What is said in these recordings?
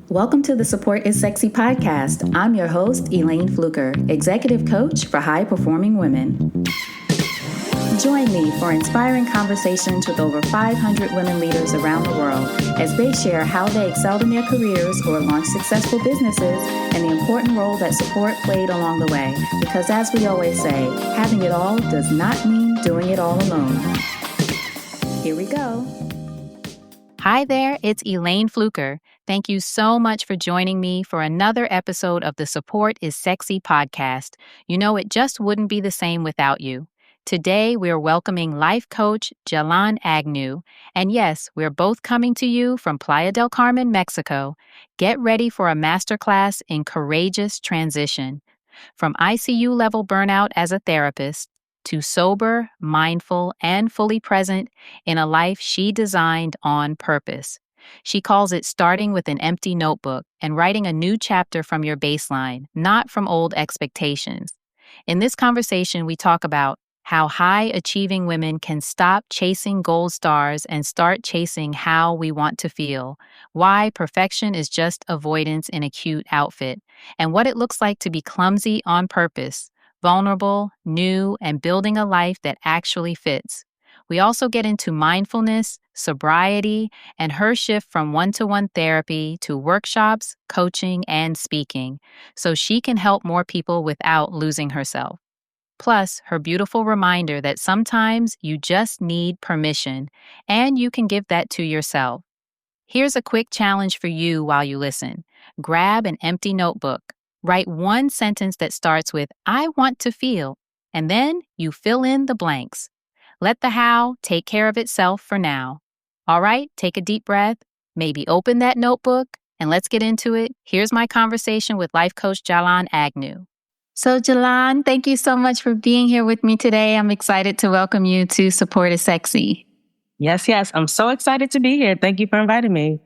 Welcome to the Support is Sexy podcast. I'm your host, Elaine Fluker, executive coach for high-performing women. Join me for inspiring conversations with over 500 women leaders around the world as they share how they excelled in their careers or launched successful businesses and the important role that support played along the way. Because as we always say, having it all does not mean doing it all alone. Here we go. Hi there, it's Elaine Fluker. Thank you so much for joining me for another episode of the Support is Sexy podcast. You know, it just wouldn't be the same without you. Today, we're welcoming life coach Jelan Agnew. And yes, we're both coming to you from Playa del Carmen, Mexico. Get ready for a masterclass in courageous transition. From ICU-level burnout as a therapist, to sober, mindful, and fully present in a life she designed on purpose. She calls it starting with an empty notebook and writing a new chapter from your baseline, not from old expectations. In this conversation, we talk about how high-achieving women can stop chasing gold stars and start chasing how we want to feel, why perfection is just avoidance in a cute outfit, and what it looks like to be clumsy on purpose, vulnerable, new, and building a life that actually fits. We also get into mindfulness, sobriety, and her shift from one-to-one therapy to workshops, coaching, and speaking, so she can help more people without losing herself. Plus, her beautiful reminder that sometimes you just need permission, and you can give that to yourself. Here's a quick challenge for you while you listen. Grab an empty notebook. Write one sentence that starts with, I want to feel, and then you fill in the blanks. Let the how take care of itself for now. All right, take a deep breath, maybe open that notebook, and let's get into it. Here's my conversation with life coach Jelan Agnew. So Jelan, thank you so much for being here with me today. I'm excited to welcome you to Support is Sexy. Yes. I'm so excited to be here. Thank you for inviting me.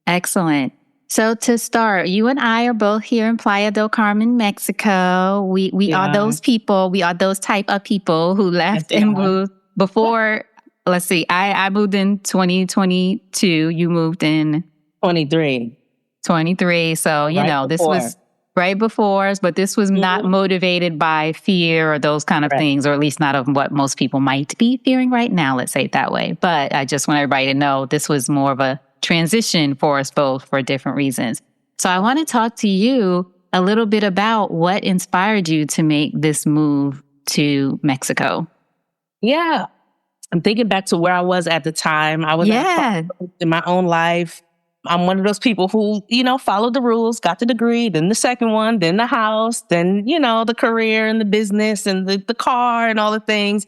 Excellent. So to start, you and I are both here in Playa del Carmen, Mexico. We are those people. We are those type of people who left and moved before. Let's see. I moved in 2022. You moved in 23. So, this was right before us, but this was not motivated by fear or those kind of things, or at least not of what most people might be fearing right now. Let's say it that way. But I just want everybody to know this was more of a transition for us both for different reasons. So I want to talk to you a little bit about what inspired you to make this move to Mexico. Yeah. I'm thinking back to where I was at the time. I was in my own life. I'm one of those people who, followed the rules, got the degree, then the second one, then the house, then, the career and the business and the car and all the things.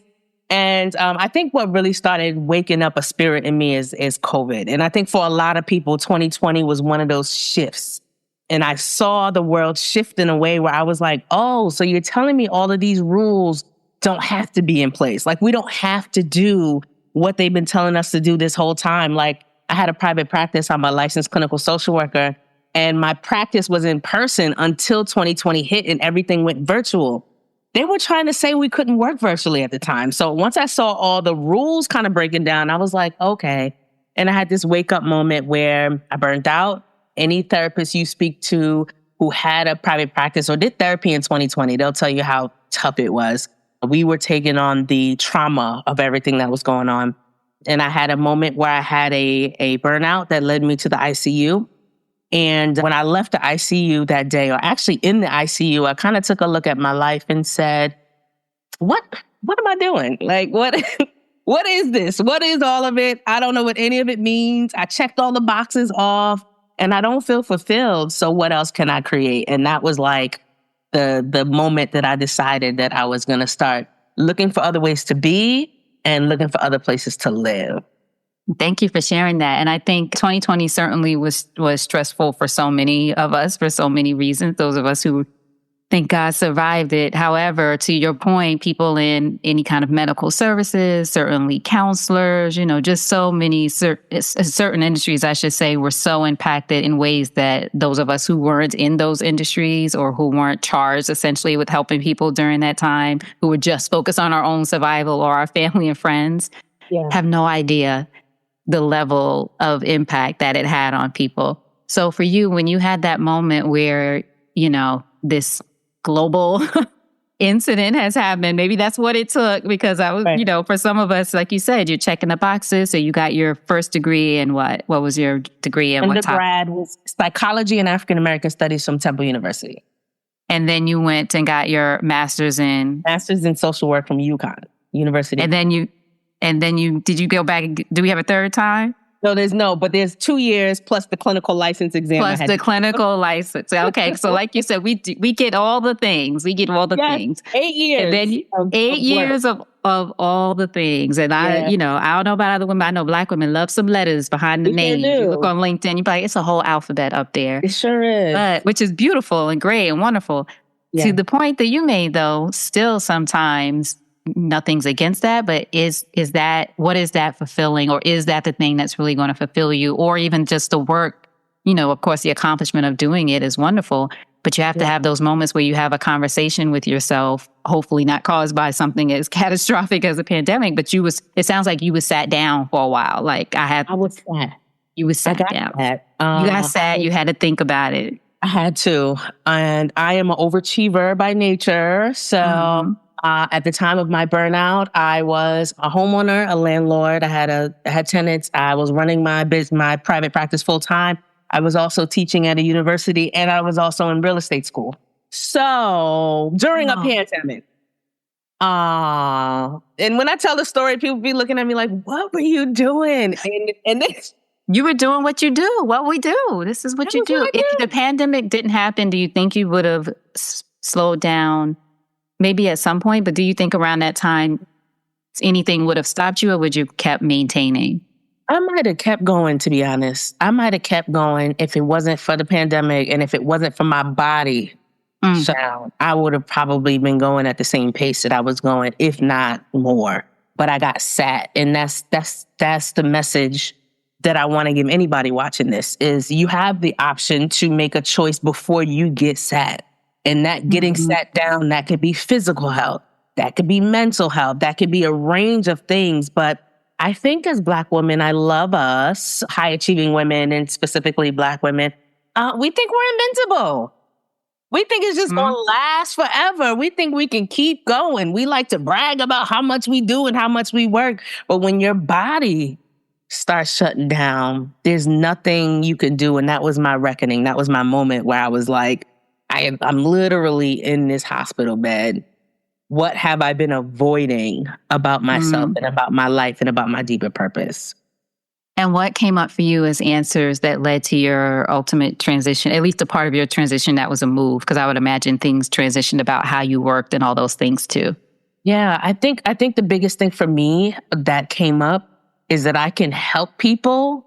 And I think what really started waking up a spirit in me is COVID. And I think for a lot of people, 2020 was one of those shifts. And I saw the world shift in a way where I was like, oh, so you're telling me all of these rules don't have to be in place. Like, we don't have to do what they've been telling us to do this whole time. Like, I had a private practice. I'm a licensed clinical social worker. And my practice was in person until 2020 hit and everything went virtual. They were trying to say we couldn't work virtually at the time. So once I saw all the rules kind of breaking down, I was like, okay. And I had this wake up moment where I burned out. Any therapist you speak to who had a private practice or did therapy in 2020, they'll tell you how tough it was. We were taking on the trauma of everything that was going on. And I had a moment where I had a burnout that led me to the ICU. And when I left the ICU that day, or actually in the ICU, I kind of took a look at my life and said, what am I doing? Like, what is this? What is all of it? I don't know what any of it means. I checked all the boxes off and I don't feel fulfilled. So what else can I create? And that was like the moment that I decided that I was going to start looking for other ways to be and looking for other places to live. Thank you for sharing that. And I think 2020 certainly was stressful for so many of us for so many reasons. Those of us who thank God survived it. However, to your point, people in any kind of medical services, certainly counselors, just so many certain industries, I should say, were so impacted in ways that those of us who weren't in those industries or who weren't charged essentially with helping people during that time, who were just focused on our own survival or our family and friends, have no idea the level of impact that it had on people. So for you, when you had that moment where, this global incident has happened, maybe that's what it took, because I was, Right. for some of us, like you said, you're checking the boxes. So you got your first degree in what? What was your degree in what topic? Undergrad was psychology and African American studies from Temple University. And then you went and got your master's in social work from UConn University. And then did you go back? Do we have a third time? No, but there's 2 years plus the clinical license exam. Plus the clinical license. Okay. So like you said, we get all the things. We get all the things. 8 years. And then 8 years of all the things. And I don't know about other women. I know Black women love some letters behind the name. You look on LinkedIn, you're like, it's a whole alphabet up there. It sure is. Which is beautiful and great and wonderful. Yeah. To the point that you made, though, still sometimes nothing's against that, but what is that fulfilling, or is that the thing that's really going to fulfill you, or even just the work, of course, the accomplishment of doing it is wonderful, but you have to have those moments where you have a conversation with yourself, hopefully not caused by something as catastrophic as a pandemic, but it sounds like you was sat down for a while. Like I was sad. You was sat down. You got sad. You had to think about it. I had to. And I am an overachiever by nature. So at the time of my burnout, I was a homeowner, a landlord. I had tenants. I was running my private practice full time. I was also teaching at a university, and I was also in real estate school. So during a pandemic, and when I tell the story, people be looking at me like, "What were you doing?" And this. You were doing what you do, what we do. This is what you do. If the pandemic didn't happen, do you think you would have slowed down maybe at some point? But do you think around that time anything would have stopped you, or would you kept maintaining? I might have kept going, to be honest. I might have kept going if it wasn't for the pandemic, and if it wasn't for my body sound. I would have probably been going at the same pace that I was going, if not more. But I got sat, and that's the message that I want to give anybody watching this, is you have the option to make a choice before you get sat. And that getting sat down, that could be physical health, that could be mental health, that could be a range of things. But I think as Black women, I love us, high achieving women, and specifically Black women, we think we're invincible. We think it's just going to last forever. We think we can keep going. We like to brag about how much we do and how much we work. But when your body start shutting down, there's nothing you can do. And that was my reckoning. That was my moment where I was like, I'm literally in this hospital bed. What have I been avoiding about myself and about my life and about my deeper purpose? And what came up for you as answers that led to your ultimate transition, at least a part of your transition that was a move? Because I would imagine things transitioned about how you worked and all those things too. Yeah, I think the biggest thing for me that came up is that I can help people,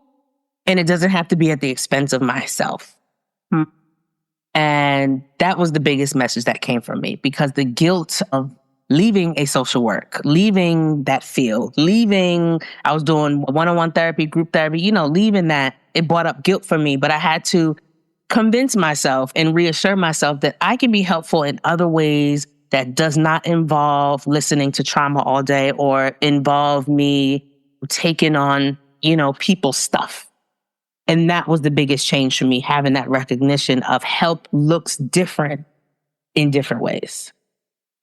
and it doesn't have to be at the expense of myself. And that was the biggest message that came from me, because the guilt of leaving a social work, leaving that field, I was doing one-on-one therapy, group therapy, leaving that, it brought up guilt for me. But I had to convince myself and reassure myself that I can be helpful in other ways that does not involve listening to trauma all day or involve me taking on, people's stuff. And that was the biggest change for me, having that recognition of help looks different in different ways.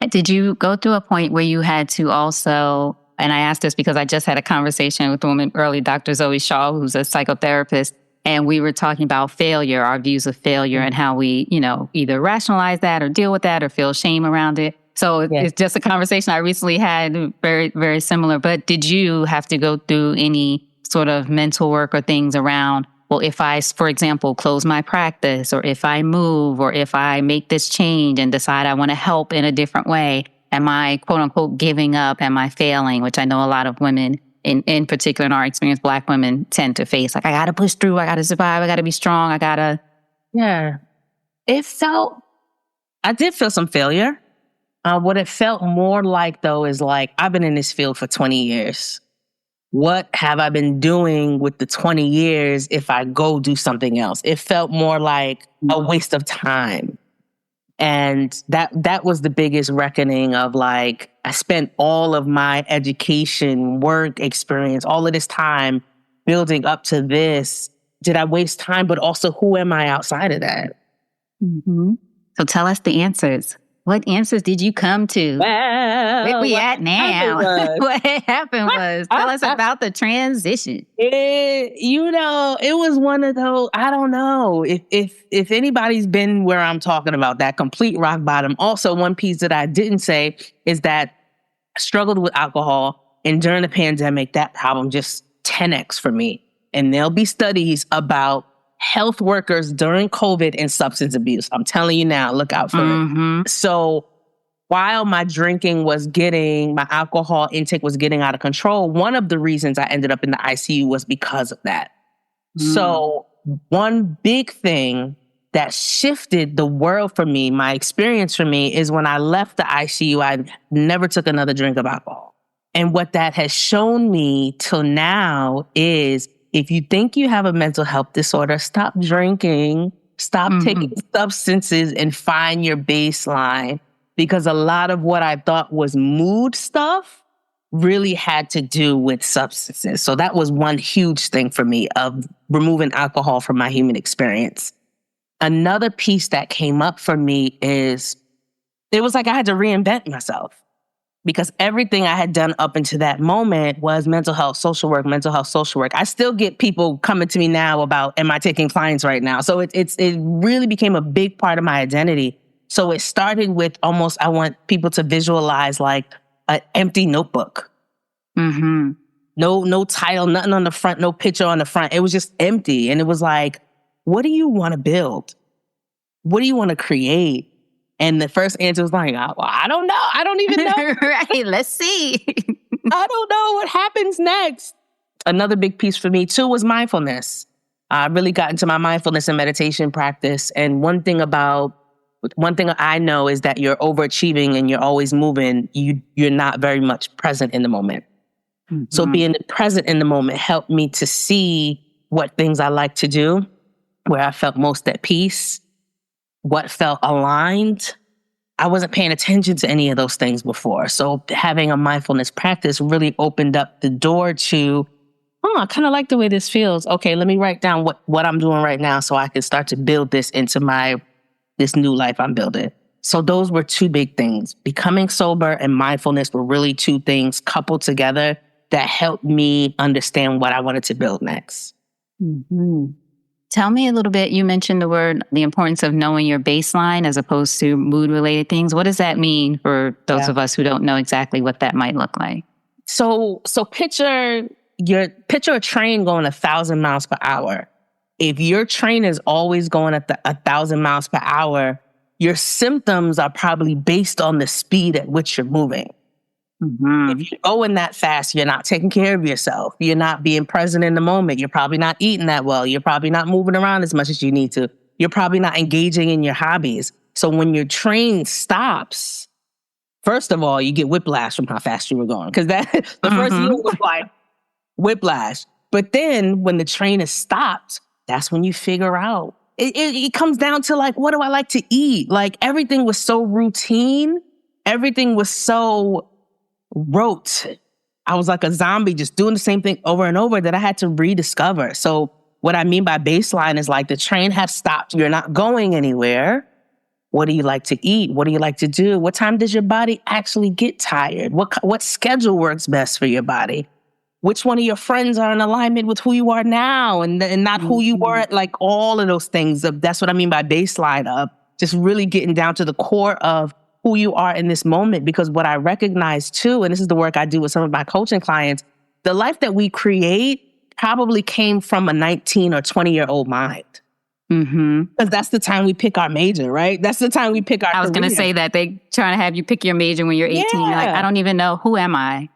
Did you go through a point where you had to also, and I asked this because I just had a conversation with a woman early, Dr. Zoe Shaw, who's a psychotherapist, and we were talking about failure, our views of failure, and how we, either rationalize that or deal with that or feel shame around it. So it's just a conversation I recently had, very, very similar. But did you have to go through any sort of mental work or things around, well, if I, for example, close my practice, or if I move, or if I make this change and decide I want to help in a different way, am I, quote unquote, giving up? Am I failing? Which I know a lot of women, in particular in our experience, Black women tend to face. Like, I got to push through. I got to survive. I got to be strong. I got to. Yeah. I did feel some failure. What it felt more like, though, is like, I've been in this field for 20 years. What have I been doing with the 20 years if I go do something else? It felt more like a waste of time. And that was the biggest reckoning of, like, I spent all of my education, work experience, all of this time building up to this. did I waste time? But also, who am I outside of that? Mm-hmm. So tell us the answers. What answers did you come to? Well, where we at now? What happened was, tell us about the transition. It was one of those, I don't know. If anybody's been where I'm talking about, that complete rock bottom. Also, one piece that I didn't say is that I struggled with alcohol. And during the pandemic, that problem just 10x for me. And there'll be studies about health workers during COVID and substance abuse. I'm telling you now, look out for it. So while my alcohol intake was getting out of control, one of the reasons I ended up in the ICU was because of that. So one big thing that shifted the world for me, my experience for me, is when I left the ICU, I never took another drink of alcohol. And what that has shown me till now is, if you think you have a mental health disorder, stop drinking, stop taking substances, and find your baseline. Because a lot of what I thought was mood stuff really had to do with substances. So that was one huge thing for me, of removing alcohol from my human experience. Another piece that came up for me is, it was like I had to reinvent myself. Because everything I had done up until that moment was mental health, social work, mental health, social work. I still get people coming to me now about, am I taking clients right now? So it really became a big part of my identity. So it started with almost, I want people to visualize like an empty notebook. No title, nothing on the front, no picture on the front. It was just empty. And it was like, what do you want to build? What do you want to create? And the first answer was like, I don't know. I don't even know. Right. Let's see. I don't know what happens next. Another big piece for me too was mindfulness. I really got into my mindfulness and meditation practice. And one thing I know is that you're overachieving and you're always moving. You're not very much present in the moment. So being present in the moment helped me to see what things I like to do, where I felt most at peace, what felt aligned. I wasn't paying attention to any of those things before. So having a mindfulness practice really opened up the door to, I kind of like the way this feels. Okay, let me write down what I'm doing right now so I can start to build this into this new life I'm building. So those were two big things. Becoming sober and mindfulness were really two things coupled together that helped me understand what I wanted to build next. Tell me a little bit, you mentioned the importance of knowing your baseline as opposed to mood-related things. What does that mean for those of us who don't know exactly what that might look like? So picture a train going 1,000 miles per hour. If your train is always going at 1,000 miles per hour, your symptoms are probably based on the speed at which you're moving. If you're going that fast, you're not taking care of yourself. You're not being present in the moment. You're probably not eating that well. You're probably not moving around as much as you need to. You're probably not engaging in your hobbies. So when your train stops, first of all, you get whiplash from how fast you were going. Because the first year was like whiplash. But then when the train is stopped, that's when you figure out. It comes down to like, what do I like to eat? Like everything was so routine. Everything was so rote. I was like a zombie just doing the same thing over and over that I had to rediscover. So what I mean by baseline is like the train has stopped. You're not going anywhere. What do you like to eat? What do you like to do? What time does your body actually get tired? What schedule works best for your body? Which one of your friends are in alignment with who you are now and not who you were at, like all of those things. That's what I mean by baseline of just really getting down to the core of who you are in this moment. Because what I recognize too, and this is the work I do with some of my coaching clients, the life that we create probably came from a 19 or 20-year-old mind. Because that's the time we pick our major, right? That's the time we pick our I was going to say that they trying to have you pick your major when you're 18. You're like, I don't even know, who am I?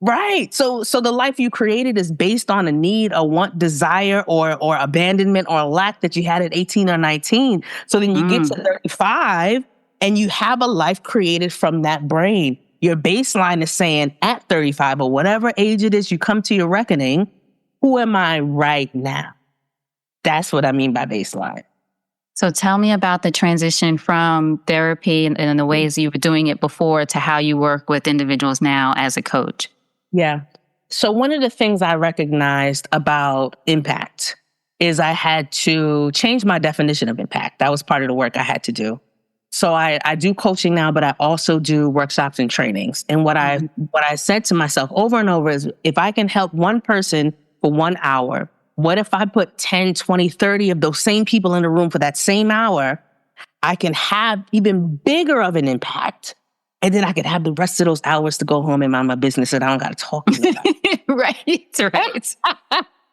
Right. So the life you created is based on a need, a want, desire, or abandonment or lack that you had at 18 or 19. So then you get to 35 and you have a life created from that brain. Your baseline is saying at 35 or whatever age it is, you come to your reckoning, who am I right now? That's what I mean by baseline. So tell me about the transition from therapy and the ways you were doing it before to how you work with individuals now as a coach. Yeah. So one of the things I recognized about impact is I had to change my definition of impact. That was part of the work I had to do. So I do coaching now, but I also do workshops and trainings. And what I said to myself over and over is, if I can help one person for 1 hour, what if I put 10, 20, 30 of those same people in the room for that same hour? I can have even bigger of an impact. And then I could have the rest of those hours to go home and mind my business and I don't got to talk to anybody. Right.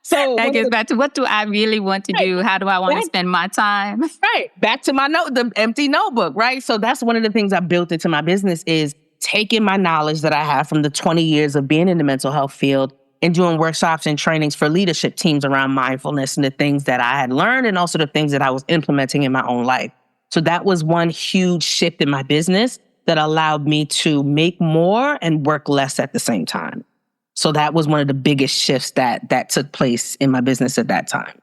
So that gets back to, what do I really want to do? How do I want to spend my time? Right. Back to the empty notebook, right? So that's one of the things I built into my business, is taking my knowledge that I have from the 20 years of being in the mental health field and doing workshops and trainings for leadership teams around mindfulness and the things that I had learned and also the things that I was implementing in my own life. So that was one huge shift in my business that allowed me to make more and work less at the same time. So that was one of the biggest shifts that took place in my business at that time.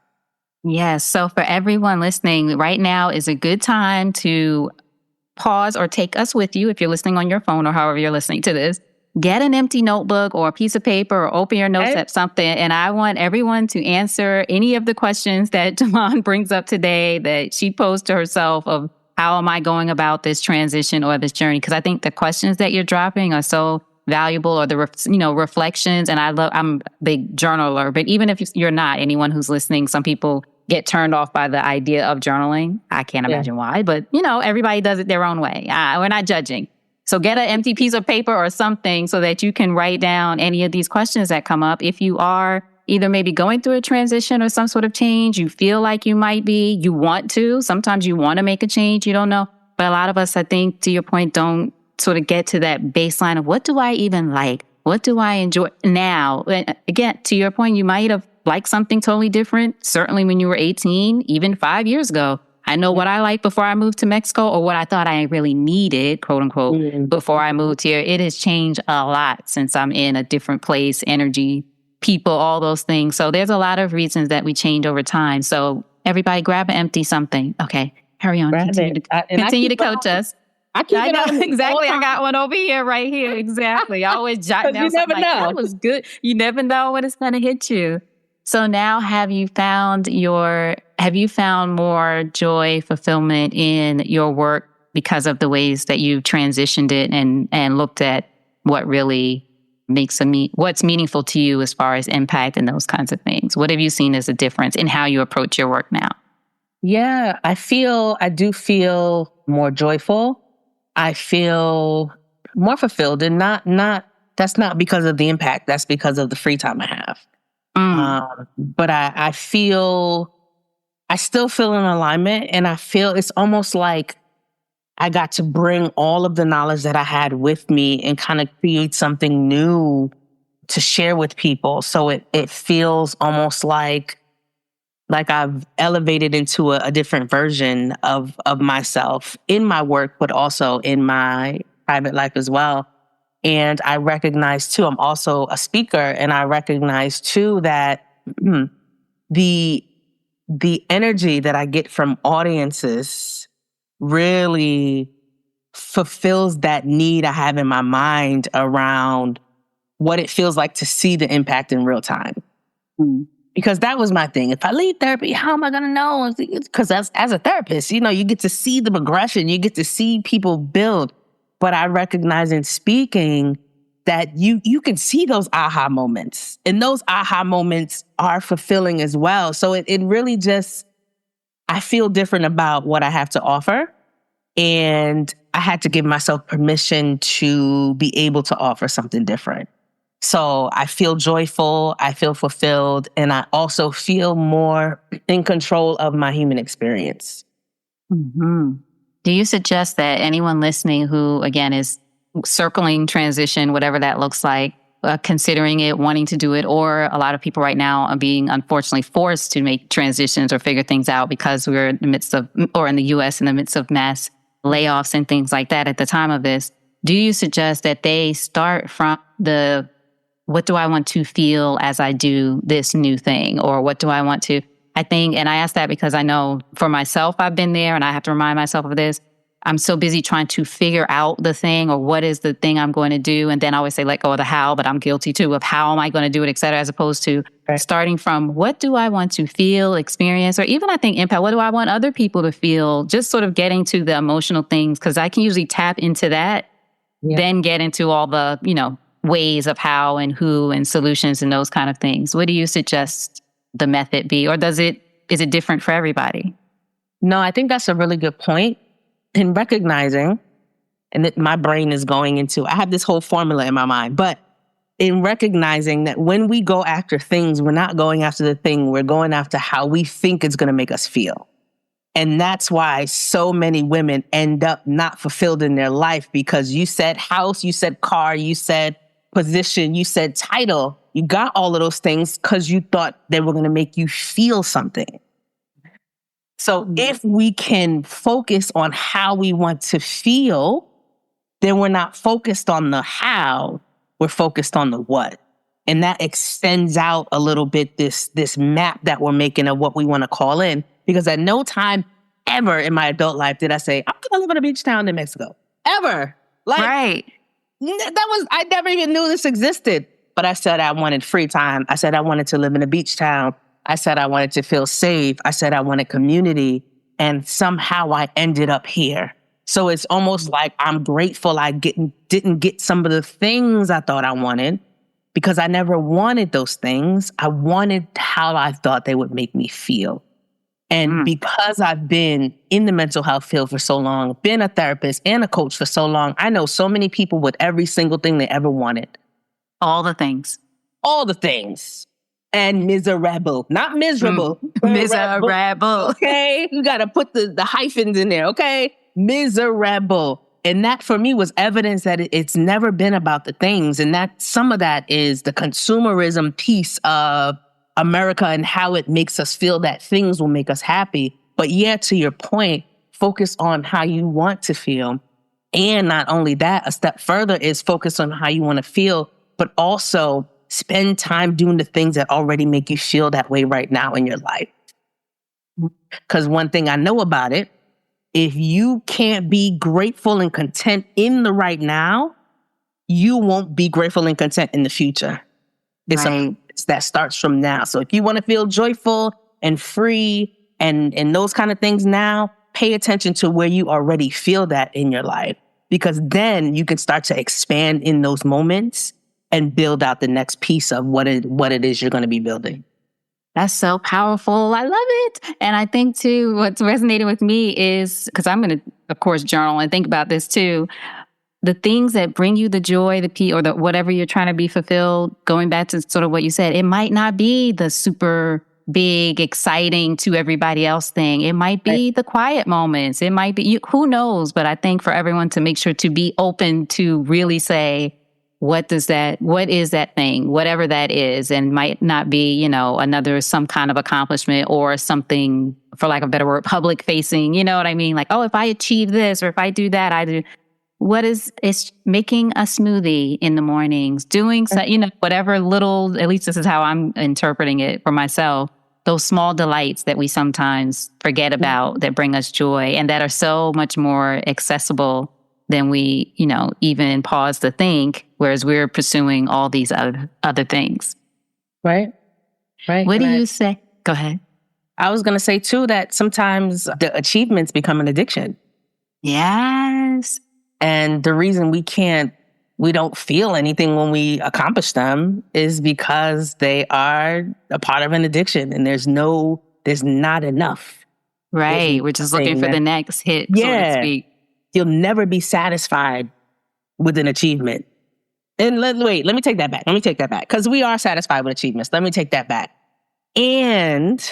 Yes. So for everyone listening, right now is a good time to pause or take us with you if you're listening on your phone or however you're listening to this. Get an empty notebook or a piece of paper or open your notes at something. And I want everyone to answer any of the questions that Jelan brings up today that she posed to herself of, how am I going about this transition or this journey? Because I think the questions that you're dropping are so valuable, or the reflections. And I'm a big journaler, but even if you're not, anyone who's listening, some people get turned off by the idea of journaling. I can't imagine why, but everybody does it their own way. We're not judging. So get an empty piece of paper or something so that you can write down any of these questions that come up. If you are either maybe going through a transition or some sort of change, you feel like you might be, you want to, sometimes you want to make a change, you don't know. But a lot of us, I think, to your point, don't sort of get to that baseline of, what do I even like? What do I enjoy now? And again, to your point, you might have liked something totally different. Certainly when you were 18, even 5 years ago. I know what I liked before I moved to Mexico, or what I thought I really needed, quote unquote, before I moved here. It has changed a lot since I'm in a different place, energy, people, all those things. So there's a lot of reasons that we change over time. So everybody grab an empty something. Okay, hurry on. Continue to coach us. I know exactly. I got one over here, right here. Exactly. I always jot down something like, that was good. You never know when it's going to hit you. So now, have you found more joy, fulfillment in your work because of the ways that you've transitioned it and looked at what really what's meaningful to you as far as impact and those kinds of things? What have you seen as a difference in how you approach your work now? Yeah, I do feel more joyful. I feel more fulfilled, and that's not because of the impact. That's because of the free time I have. But I still feel in alignment, and I feel it's almost like I got to bring all of the knowledge that I had with me and kind of create something new to share with people. So it feels almost like I've elevated into a different version of myself in my work, but also in my private life as well. And I recognize too, I'm also a speaker, and I recognize too that the energy that I get from audiences really fulfills that need I have in my mind around what it feels like to see the impact in real time. Because that was my thing. If I leave therapy, how am I going to know? Because as a therapist, you get to see the progression. You get to see people build. But I recognize in speaking that you can see those aha moments. And those aha moments are fulfilling as well. So it really just, I feel different about what I have to offer. And I had to give myself permission to be able to offer something different. So I feel joyful, I feel fulfilled, and I also feel more in control of my human experience. Mm-hmm. Do you suggest that anyone listening who, again, is circling transition, whatever that looks like, considering it, wanting to do it, or a lot of people right now are being unfortunately forced to make transitions or figure things out because we're in the midst of, or in the U.S., in the midst of mass layoffs and things like that at the time of this, do you suggest that they start from what do I want to feel as I do this new thing? Or what do I want to, I think, and I ask that because I know for myself, I've been there and I have to remind myself of this. I'm so busy trying to figure out the thing or what is the thing I'm going to do. And then I always say, let go of the how, but I'm guilty too of how am I going to do it, et cetera, as opposed to starting from what do I want to feel, experience, or even I think impact, what do I want other people to feel? Just sort of getting to the emotional things, because I can usually tap into that, then get into all the, ways of how and who and solutions and those kind of things. What do you suggest the method be? Or is it different for everybody? No, I think that's a really good point. In recognizing, and that my brain is going into, I have this whole formula in my mind, but in recognizing that when we go after things, we're not going after the thing, we're going after how we think it's going to make us feel. And that's why so many women end up not fulfilled in their life, because you said house, you said car, you said position, you said title. You got all of those things because you thought they were going to make you feel something. So if we can focus on how we want to feel, then we're not focused on the how, we're focused on the what. And that extends out a little bit this map that we're making of what we want to call in. Because at no time ever in my adult life did I say, I'm going to live in a beach town in Mexico. Ever. Right. I never even knew this existed. But I said I wanted free time. I said I wanted to live in a beach town. I said I wanted to feel safe. I said I wanted community. And somehow I ended up here. So it's almost like I'm grateful I didn't get some of the things I thought I wanted, because I never wanted those things. I wanted how I thought they would make me feel. And because I've been in the mental health field for so long, been a therapist and a coach for so long, I know so many people with every single thing they ever wanted. All the things. All the things. And miserable. Not miserable. Miserable. Okay? You got to put the hyphens in there, okay? Miserable. And that for me was evidence that it's never been about the things. And that some of that is the consumerism piece of America and how it makes us feel that things will make us happy. But yeah, to your point, focus on how you want to feel. And not only that, a step further is focus on how you want to feel, but also spend time doing the things that already make you feel that way right now in your life. Because one thing I know about it, if you can't be grateful and content in the right now, you won't be grateful and content in the future. It's that starts from now. So if you want to feel joyful and free and those kind of things now, pay attention to where you already feel that in your life, because then you can start to expand in those moments and build out the next piece of what it is you're going to be building. That's so powerful. I love it. And I think too, what's resonating with me is, because I'm going to, of course, journal and think about this too, the things that bring you the joy, the peace, or the whatever you're trying to be fulfilled, going back to sort of what you said, it might not be the super big, exciting to everybody else thing. It might be the quiet moments. It might be, who knows? But I think for everyone to make sure to be open to really say, what is that thing, whatever that is, and might not be, another, some kind of accomplishment or something, for lack of a better word, public facing, you know what I mean? Like, oh, if I achieve this or if I do that, I do. It's making a smoothie in the mornings, doing, whatever little, at least this is how I'm interpreting it for myself, those small delights that we sometimes forget about that bring us joy and that are so much more accessible than we, even pause to think, whereas we're pursuing all these other things. Right. What do you say? Go ahead. I was going to say too, that sometimes the achievements become an addiction. Yes. And the reason we don't feel anything when we accomplish them is because they are a part of an addiction, and there's not enough. Right. We're just looking for the next hit, so to speak. You'll never be satisfied with an achievement. And let me take that back. Because we are satisfied with achievements. Let me take that back. And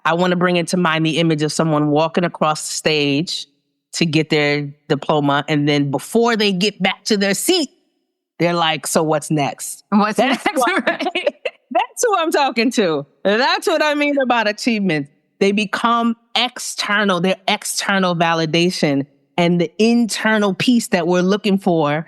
I want to bring into mind the image of someone walking across the stage to get their diploma. And then before they get back to their seat, they're like, so what's next? What's next? Right. That's who I'm talking to. That's what I mean about achievements. They become external. They're external validation. And the internal piece that we're looking for,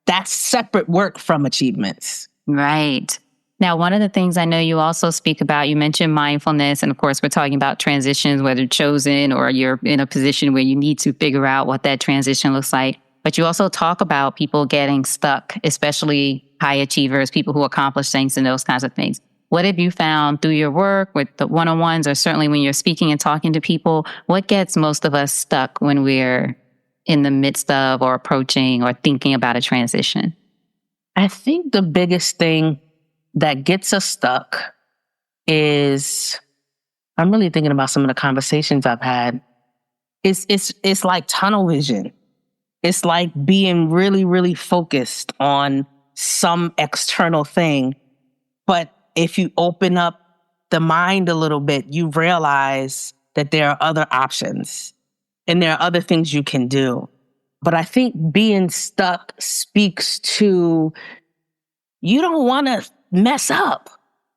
that's separate work from achievements. Right. Now, one of the things I know you also speak about, you mentioned mindfulness. And of course, we're talking about transitions, whether chosen or you're in a position where you need to figure out what that transition looks like. But you also talk about people getting stuck, especially high achievers, people who accomplish things and those kinds of things. What have you found through your work with the one-on-ones, or certainly when you're speaking and talking to people? What gets most of us stuck when we're in the midst of or approaching or thinking about a transition? I think the biggest thing that gets us stuck is, I'm really thinking about some of the conversations I've had. It's like tunnel vision. It's like being really, really focused on some external thing. But if you open up the mind a little bit, you realize that there are other options and there are other things you can do. But I think being stuck speaks to, you don't want to mess up.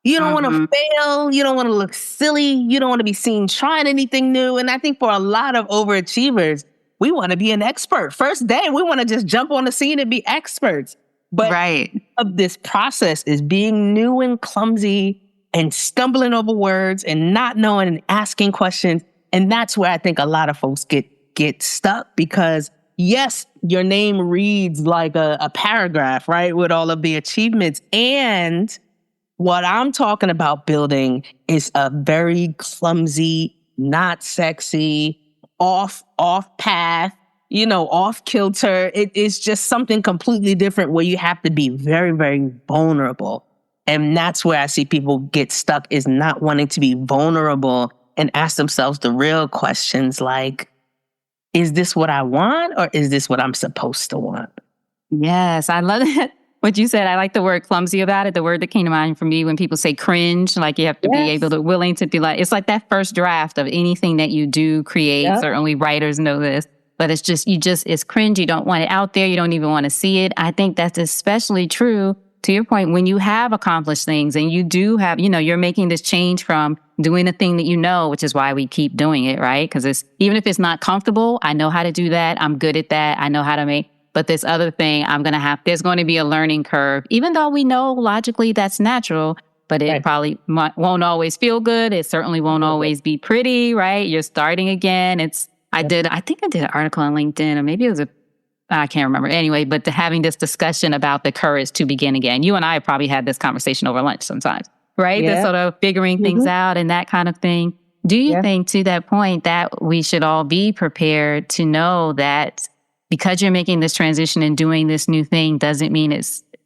You don't want to fail. You don't want to look silly. You don't want to be seen trying anything new. And I think for a lot of overachievers, we want to be an expert. First day, we want to just jump on the scene and be experts. But of this process is being new and clumsy and stumbling over words and not knowing and asking questions. And that's where I think a lot of folks get stuck, because yes, your name reads like a paragraph, right? With all of the achievements. And what I'm talking about building is a very clumsy, not sexy, off path, off kilter. It is just something completely different where you have to be very, very vulnerable. And that's where I see people get stuck, is not wanting to be vulnerable and ask themselves the real questions like, is this what I want, or is this what I'm supposed to want? Yes, I love that. What you said, I like the word clumsy about it. The word that came to mind for me when people say cringe, like you have to be willing to be like, it's like that first draft of anything that you do create. Yep. Certainly writers know this, but it's cringe. You don't want it out there. You don't even want to see it. I think that's especially true, to your point, when you have accomplished things and you do have, you're making this change from doing the thing that you know, which is why we keep doing it, right? Because even if it's not comfortable, I know how to do that. I'm good at that. I know how to make. But this other thing, there's going to be a learning curve, even though we know logically that's natural, but it probably won't always feel good. It certainly won't always be pretty, right? You're starting again. I think I did an article on LinkedIn, or maybe it was I can't remember. Anyway, but having this discussion about the courage to begin again. You and I have probably had this conversation over lunch sometimes, right? Yeah. The sort of figuring things out and that kind of thing. Do you think, to that point, that we should all be prepared to know that because you're making this transition and doing this new thing doesn't mean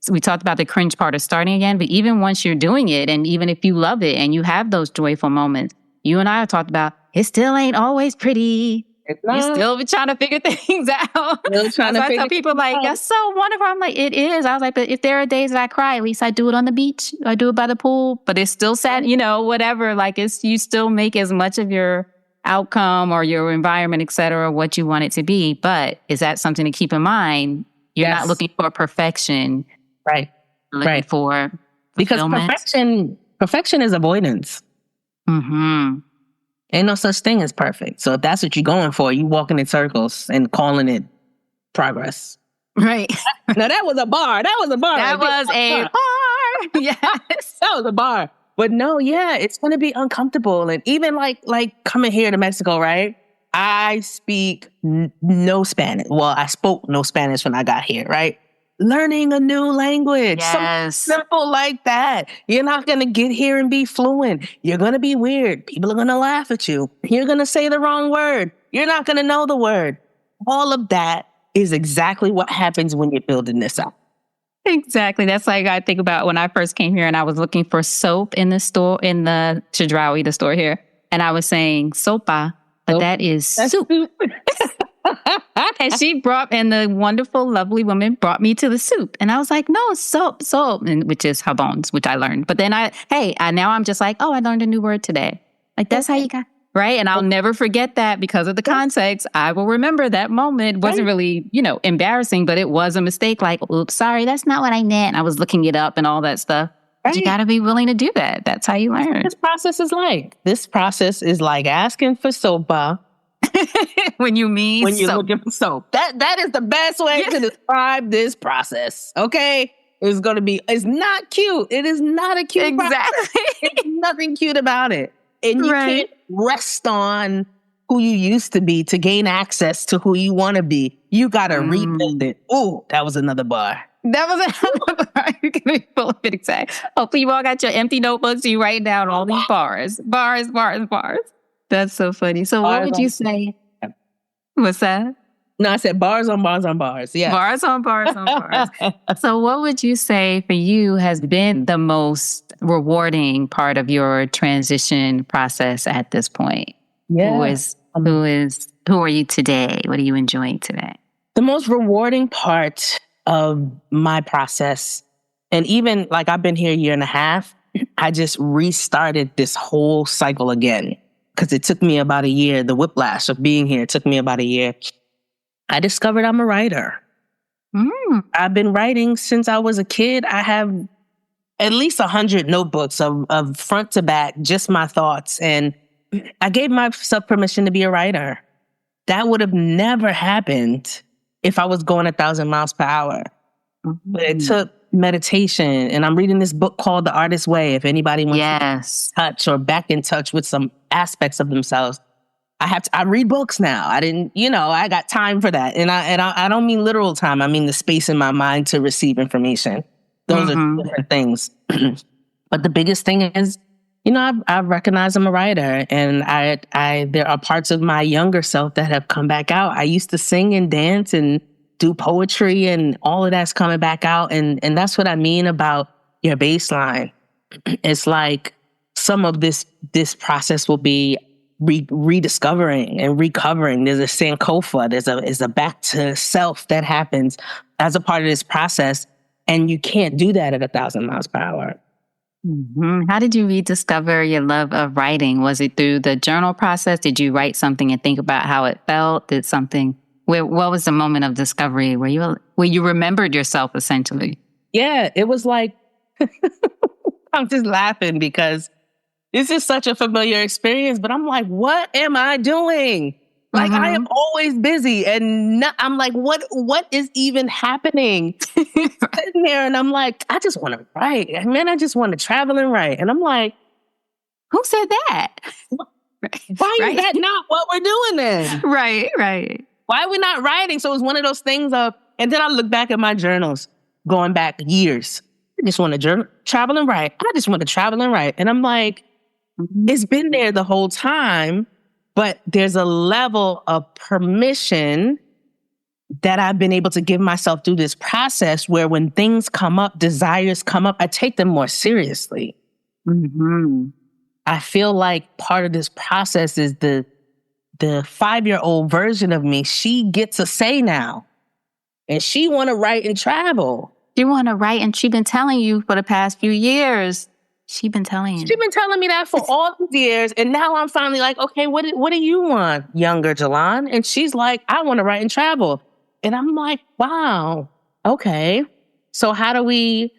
we talked about the cringe part of starting again, but even once you're doing it, and even if you love it and you have those joyful moments, you and I have talked about, it still ain't always pretty. You still be trying to figure things out. I tell people like, that's so wonderful. I'm like, it is. I was like, but if there are days that I cry, at least I do it on the beach. I do it by the pool, but it's still sad, whatever. Like you still make as much of your outcome or your environment, et cetera, what you want it to be. But is that something to keep in mind? You're not looking for perfection. Right. Looking for because perfection is avoidance. Mm-hmm. Ain't no such thing as perfect. So if that's what you're going for, you walking in circles and calling it progress. Right. Now that was a bar. That was a bar. Yes. That was a bar. But no, it's going to be uncomfortable. And even like coming here to Mexico, right? I speak no Spanish. Well, I spoke no Spanish when I got here, right? Learning a new language. Yes. Something simple like that. You're not going to get here and be fluent. You're going to be weird. People are going to laugh at you. You're going to say the wrong word. You're not going to know the word. All of that is exactly what happens when you're building this up. Exactly. That's like I think about when I first came here and I was looking for soap in the store, in the Chedraui, the store here. And I was saying sopa, but that is soup. And the wonderful, lovely woman brought me to the soup. And I was like, no, soap, which is jabones, which I learned. But then now I'm just like, I learned a new word today. Like, that's how you got, right? And I'll never forget that because of the context. I will remember that moment. It wasn't really, embarrassing, but it was a mistake. Like, oops, sorry, that's not what I meant. I was looking it up and all that stuff. But you got to be willing to do that. That's how you learn. This process is like asking for sopa. when you're looking for soap. That is the best way to describe this process. Okay? It's going to be, it's not cute. It is not a cute process. There's nothing cute about it. And you can't rest on who you used to be to gain access to who you want to be. You got to rebuild it. Ooh, that was another bar. That was another bar. You're going to be full of it, exactly. Hopefully you all got your empty notebooks. You write down all these bars. Bars. That's so funny. So what would you say? What's that? No, I said bars on bars on bars. Yeah. Bars on bars on bars. So what would you say for you has been the most rewarding part of your transition process at this point? Yeah. Who are you today? What are you enjoying today? The most rewarding part of my process, and even like I've been here a year and a half, I just restarted this whole cycle again because it took me about a year. The whiplash of being here took me about a year. I discovered I'm a writer. I've been writing since I was a kid. I have at least 100 notebooks of front to back, just my thoughts. And I gave myself permission to be a writer. That would have never happened if I was going 1,000 miles per hour. But it took meditation. And I'm reading this book called The Artist's Way. If anybody wants to touch or back in touch with some aspects of themselves, I read books now. I got time for that. And I don't mean literal time. I mean the space in my mind to receive information. Those are two different things. But the biggest thing is, I recognize I'm a writer, and there are parts of my younger self that have come back out. I used to sing and dance and do poetry, and all of that's coming back out. And that's what I mean about your baseline. It's like some of this process will be rediscovering and recovering. There's a Sankofa. There's a back to self that happens as a part of this process. And you can't do that at 1,000 miles per hour. How did you rediscover your love of writing? Was it through the journal process? Did you write something and think about how it felt? What was the moment of discovery where you remembered yourself essentially? Yeah, it was like, I'm just laughing because this is such a familiar experience, but I'm like, what am I doing? Like, I am always busy, and I'm like, what is even happening? Sitting there, and I'm like, I just want to write. Man, I just want to travel and write. And I'm like, who said that? Why is that not what we're doing then? Right. Why are we not writing? So it was one of those things of, and then I look back at my journals, going back years. I just want to travel and write. I just want to travel and write. And I'm like, it's been there the whole time, but there's a level of permission that I've been able to give myself through this process where when things come up, desires come up, I take them more seriously. I feel like part of this process is the 5-year-old version of me. She gets a say now, and she want to write and travel. You want to write, and she's been telling you for the past few years. She's been telling you. She's been telling me that for all these years. And now I'm finally like, okay, what do you want, younger Jelan? And she's like, I want to write and travel. And I'm like, wow, okay. So how do we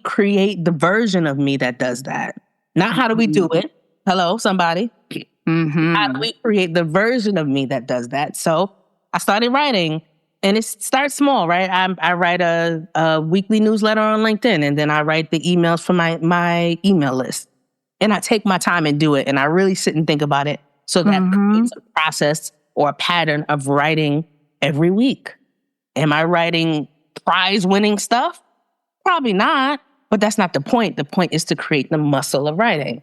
create the version of me that does that? Not how do we do it? Hello, somebody. How do we create the version of me that does that? So I started writing. And it starts small, right? I write a weekly newsletter on LinkedIn, and then I write the emails for my email list. And I take my time and do it, and I really sit and think about it. So that creates a process or a pattern of writing every week. Am I writing prize-winning stuff? Probably not, but that's not the point. The point is to create the muscle of writing.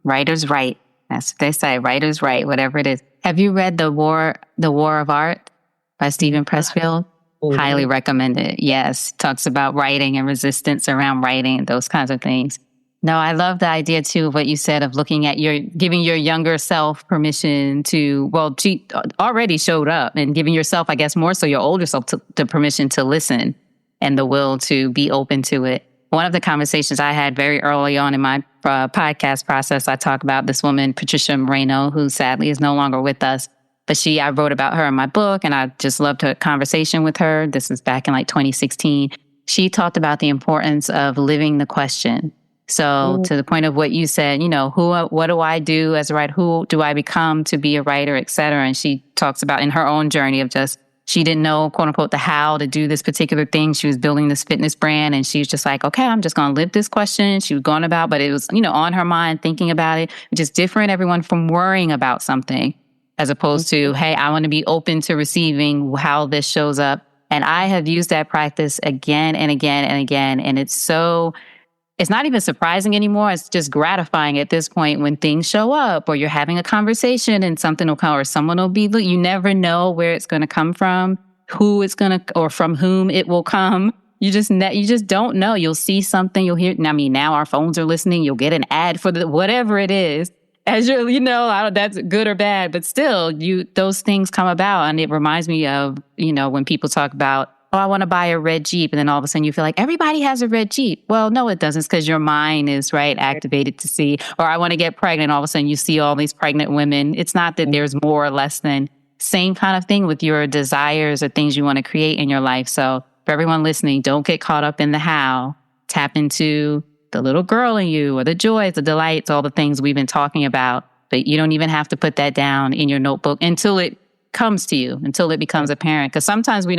Writers write. That's what they say. Writers write, whatever it is. Have you read The War of Art by Stephen Pressfield? Highly recommend it. Yes. Talks about writing and resistance around writing and those kinds of things. No, I love the idea too of what you said of looking at giving your younger self permission to, she already showed up, and giving yourself, I guess more so your older self, the permission to listen and the will to be open to it. One of the conversations I had very early on in my podcast process, I talk about this woman, Patricia Moreno, who sadly is no longer with us. But I wrote about her in my book, and I just loved her conversation with her. This is back in 2016. She talked about the importance of living the question. So to the point of what you said, what do I do as a writer? Who do I become to be a writer, et cetera? And she talks about in her own journey of just she didn't know, quote unquote, the how to do this particular thing. She was building this fitness brand, and she was just like, okay, I'm just going to live this question. She was going about, but it was, on her mind, thinking about it, which is different, everyone, from worrying about something, as opposed to, hey, I want to be open to receiving how this shows up. And I have used that practice again and again and again. And it's not even surprising anymore. It's just gratifying at this point when things show up, or you're having a conversation and something will come, or someone will be, you never know where it's going to come from, who it's going to, or from whom it will come. You just don't know. You'll see something, you'll hear. I mean, now our phones are listening. You'll get an ad for whatever it is. As you're, that's good or bad, but still, those things come about. And it reminds me of, when people talk about, oh, I want to buy a red Jeep. And then all of a sudden you feel like everybody has a red Jeep. Well, no, it doesn't. It's because your mind is activated to see, or I want to get pregnant. All of a sudden you see all these pregnant women. It's not that there's more or less than same kind of thing with your desires or things you want to create in your life. So for everyone listening, don't get caught up in the how. Tap into the little girl in you, or the joys, the delights, all the things we've been talking about. But you don't even have to put that down in your notebook until it comes to you, until it becomes apparent. Because sometimes I'm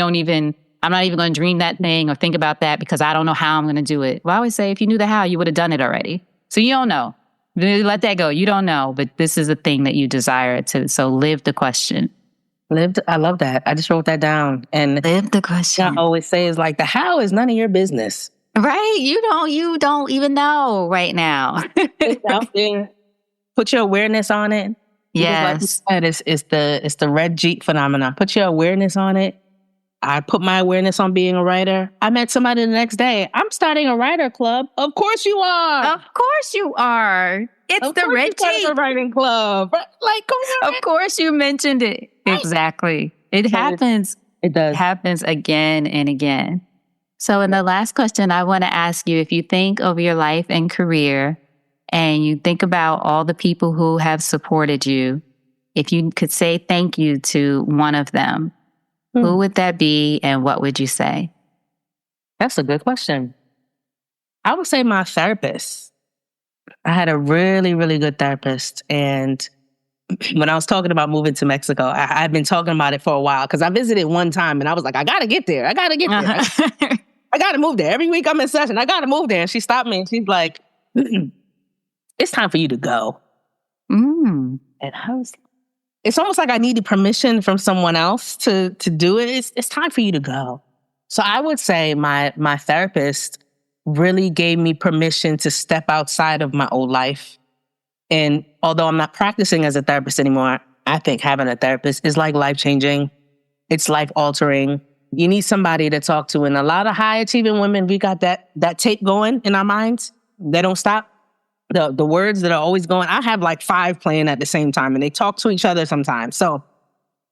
not even going to dream that thing or think about that because I don't know how I'm going to do it. Well, I always say, if you knew the how, you would have done it already. So you don't know. Let that go. You don't know, but this is the thing that you desire to. So live the question. I love that. I just wrote that down. And live the question. I always say is like, the how is none of your business. Right? You don't even know right now. It's out there. Put your awareness on it. Yes. Like you said, it's the red Jeep phenomenon. Put your awareness on it. I put my awareness on being a writer. I met somebody the next day. I'm starting a writer club. Of course you are. Of course you are. It's the red Jeep. A writing club. Like, come on. Of course you mentioned it. Right. Exactly. It happens. It does. It happens again and again. So in the last question, I want to ask you, if you think of your life and career and you think about all the people who have supported you, if you could say thank you to one of them, who would that be and what would you say? That's a good question. I would say my therapist. I had a really, really good therapist. And when I was talking about moving to Mexico, I've been talking about it for a while because I visited one time and I was like, I got to get there. I got to get there. I got to move there. Every week I'm in session. I got to move there. And she stopped me and she's like, it's time for you to go. And I was like, it's almost like I needed permission from someone else to do it. It's time for you to go. So I would say my therapist really gave me permission to step outside of my old life. And although I'm not practicing as a therapist anymore, I think having a therapist is like life-changing. It's life-altering. You need somebody to talk to. And a lot of high-achieving women, we got that tape going in our minds. They don't stop. The words that are always going, I have like 5 playing at the same time and they talk to each other sometimes. So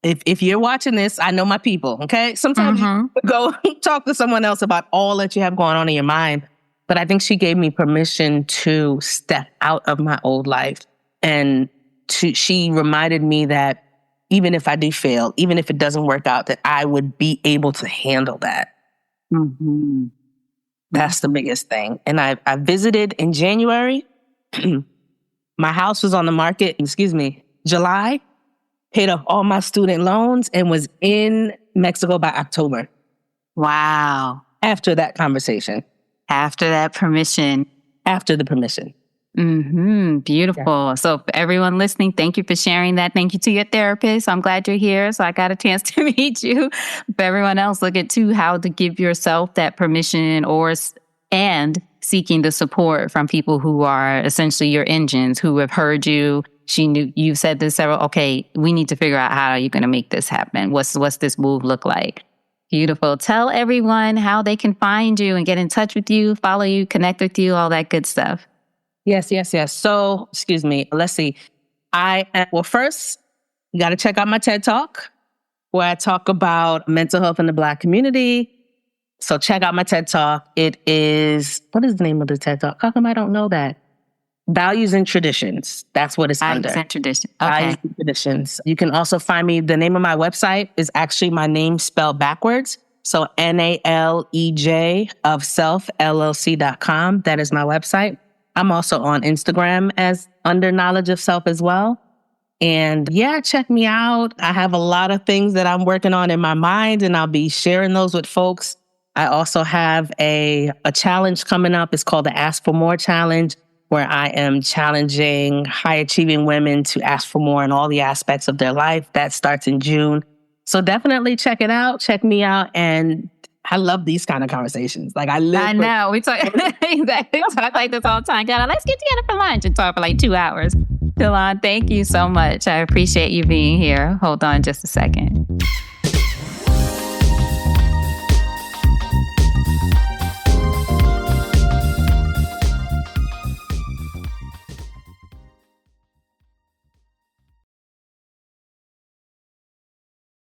if you're watching this, I know my people, okay? Sometimes you go talk to someone else about all that you have going on in your mind. But I think she gave me permission to step out of my old life. And she reminded me that even if I do fail, even if it doesn't work out, that I would be able to handle that. That's the biggest thing. And I visited in January. My house was on the market, July, paid off all my student loans and was in Mexico by October. Wow. After that conversation. After that permission. After the permission. Beautiful. Yeah. So for everyone listening, thank you for sharing that. Thank you to your therapist. I'm glad you're here. So I got a chance to meet you. For everyone else, look at too how to give yourself that permission and seeking the support from people who are essentially your engines, who have heard you. She knew you've said this several. Okay, we need to figure out how you're going to make this happen. What's this move look like? Beautiful. Tell everyone how they can find you and get in touch with you, follow you, connect with you, all that good stuff. Yes. So, let's see. First, you got to check out my TED Talk, where I talk about mental health in the Black community. So check out my TED Talk. It is, what is the name of the TED Talk? How come I don't know that? Values and Traditions. That's what it's under. Values and Traditions. Okay. Values and Traditions. You can also find me. The name of my website is actually my name spelled backwards. So NALEJ of self, LLC.com. That is my website. I'm also on Instagram as under Knowledge of Self as well. And yeah, check me out. I have a lot of things that I'm working on in my mind, and I'll be sharing those with folks. I also have a challenge coming up. It's called the Ask for More Challenge, where I am challenging high achieving women to ask for more in all the aspects of their life. That starts in June. So definitely check it out. Check me out. And I love these kind of conversations. Like I know. We talk exactly. We talk like this all the time. Let's get together for lunch and talk for like 2 hours. Jelan, thank you so much. I appreciate you being here. Hold on just a second.